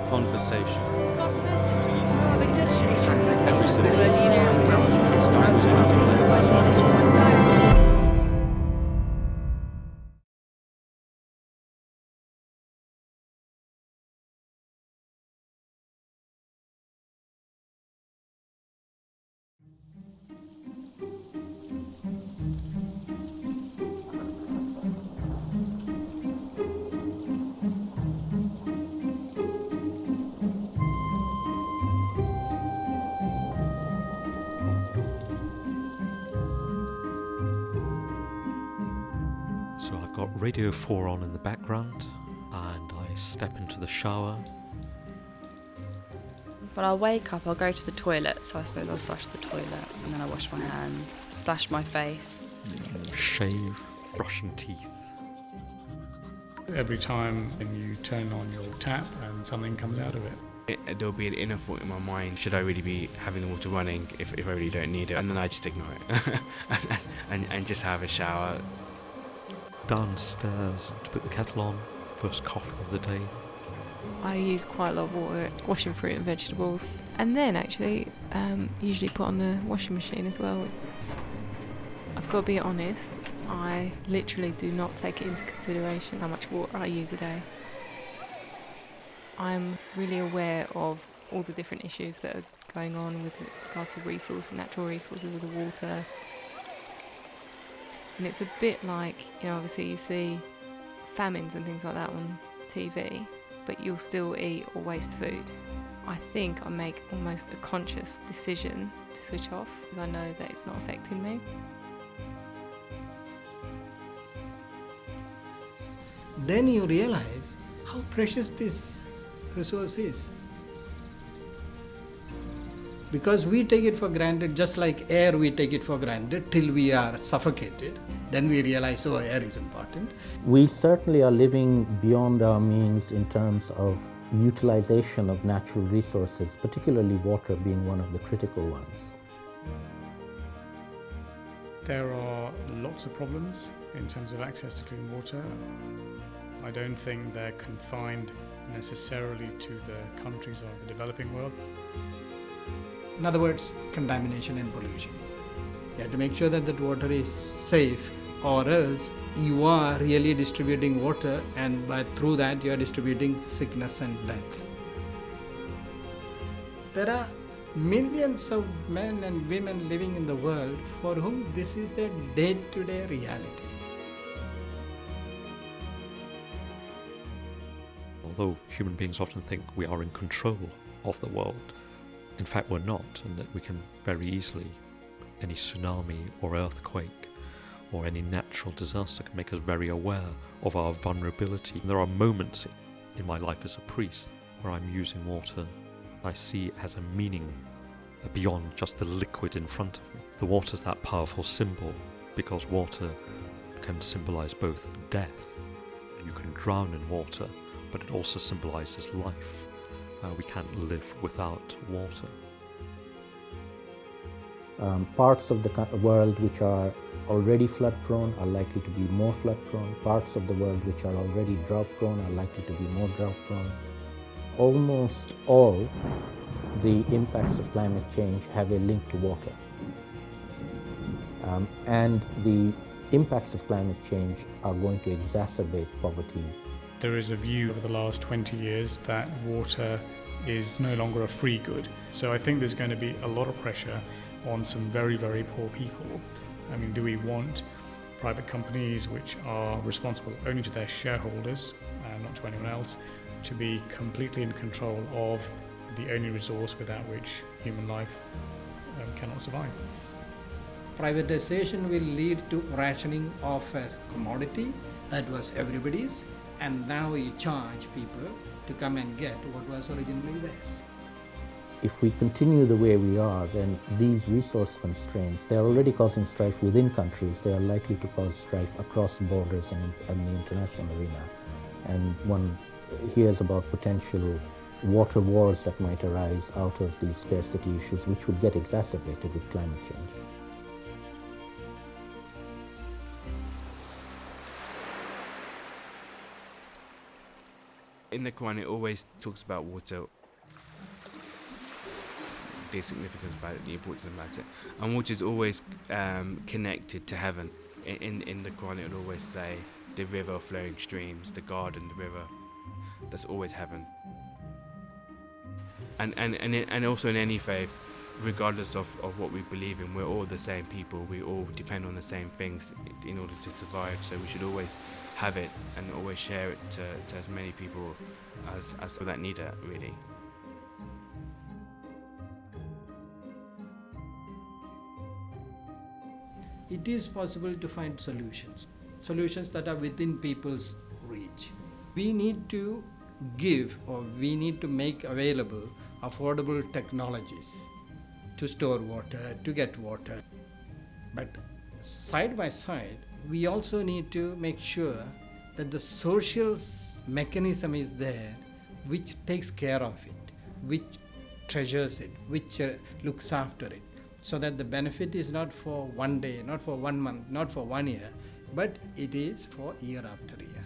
Conversation. Every So I've got Radio 4 on in the background, and I step into the shower. When I wake up, I'll go to the toilet, so I suppose I'll flush the toilet, and then I wash my hands, splash my face. Shave, brushing teeth. Every time you turn on your tap and something comes out of it. There'll be an inner thought in my mind, should I really be having the water running if I really don't need it? And then I just ignore it and just have a shower. Downstairs to put the kettle on, first coffee of the day. I use quite a lot of water washing fruit and vegetables, and then actually usually put on the washing machine as well. I've got to be honest, I literally do not take it into consideration how much water I use a day. I'm really aware of all the different issues that are going on with regards to natural resources of the water. And it's a bit like, obviously you see famines and things like that on TV, but you'll still eat or waste food. I think I make almost a conscious decision to switch off because I know that it's not affecting me. Then you realize how precious this resource is. Because we take it for granted, just like air we take it for granted till we are suffocated. Then we realize, oh, air is important. We certainly are living beyond our means in terms of utilization of natural resources, particularly water being one of the critical ones. There are lots of problems in terms of access to clean water. I don't think they're confined necessarily to the countries of the developing world. In other words, contamination and pollution. You have to make sure that water is safe, or else you are really distributing water, and through that you are distributing sickness and death. There are millions of men and women living in the world for whom this is their day-to-day reality. Although human beings often think we are in control of the world, in fact we're not, and that we can very easily, any tsunami or earthquake or any natural disaster can make us very aware of our vulnerability. And there are moments in my life as a priest where I'm using water. I see it has a meaning beyond just the liquid in front of me. The water's that powerful symbol because water can symbolize both death. You can drown in water, but it also symbolizes life. We can't live without water. Parts of the world which are already flood-prone are likely to be more flood-prone. Parts of the world which are already drought-prone are likely to be more drought-prone. Almost all the impacts of climate change have a link to water. And the impacts of climate change are going to exacerbate poverty. There is a view over the last 20 years that water is no longer a free good. So I think there's going to be a lot of pressure on some very, very poor people. I mean, do we want private companies which are responsible only to their shareholders and not to anyone else to be completely in control of the only resource without which human life cannot survive? Privatization will lead to rationing of a commodity that was everybody's, and now you charge people to come and get what was originally theirs. If we continue the way we are, then these resource constraints, they are already causing strife within countries. They are likely to cause strife across borders and in the international arena. And one hears about potential water wars that might arise out of these scarcity issues, which would get exacerbated with climate change. In the Quran, it always talks about water, the significance about it, the importance about it, and water is always connected to heaven. In the Quran, it will always say the river, flowing streams, the garden, the river. That's always heaven. And also in any faith, regardless of what we believe in, we're all the same people. We all depend on the same things in order to survive. So we should always have it and always share it to as many people as that need it, really. It is possible to find solutions that are within people's reach. We need to give, or we need to make available affordable technologies to store water, to get water. But side by side, we also need to make sure that the social mechanism is there which takes care of it, which treasures it, which looks after it, so that the benefit is not for one day, not for 1 month, not for 1 year, but it is for year after year.